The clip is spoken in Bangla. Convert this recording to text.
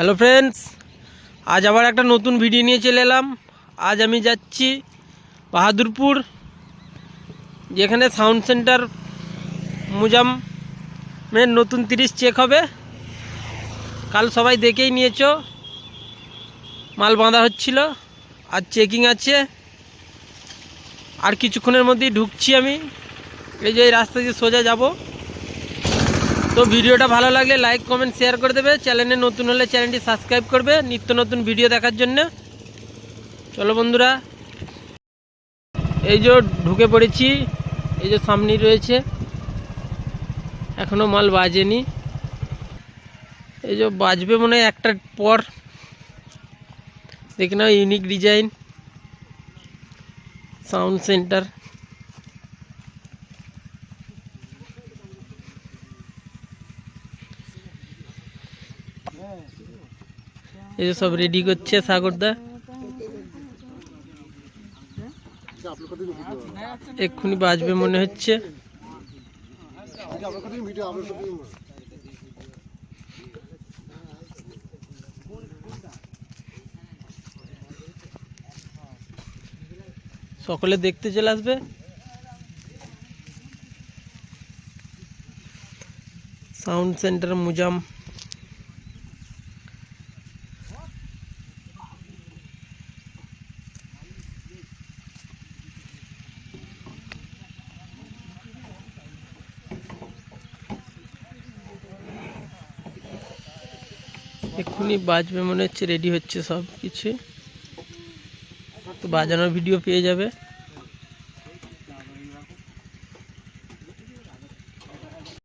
হ্যালো ফ্রেন্ডস, আজ আবার একটা নতুন ভিডিও নিয়ে চলে এলাম। আজ আমি যাচ্ছি বাহাদুরপুর, যেখানে সাউন্ড সেন্টার মুজামের নতুন 30 চেক হবে। কাল সবাই দেখেই নিয়েছো, মাল বাঁধা হচ্ছিল, আজ চেকিং আছে। আর কিছুক্ষণের মধ্যেই ঢুকছি আমি। এই যে এই রাস্তা দিয়ে সোজা যাব। তো ভিডিওটা ভালো লাগলে লাইক কমেন্ট শেয়ার করে দেবে। চ্যানেলে নতুন হলে চ্যানেলটি সাবস্ক্রাইব করবে নিত্য নতুন ভিডিও দেখার জন্য। চলো বন্ধুরা, এই যে ঢুকে পড়েছি। এই যে সামনেই রয়েছে, এখনো মাল বাজেনি। এই যে বাজবে মনে হয় একটার পর। দেখে নাও, ইউনিক ডিজাইন সাউন্ড সেন্টার। এই যে সব রেডি করছে সাগরদা, এক্ষুনি বাজবে মনে হচ্ছে। সকলে দেখতে চলে আসবে। Sound centre মুজাম। এক্ষুনি বাজবে মনে হচ্ছে, রেডি হচ্ছে সব কিছু। তো বাজানোর ভিডিও পেয়ে যাবে।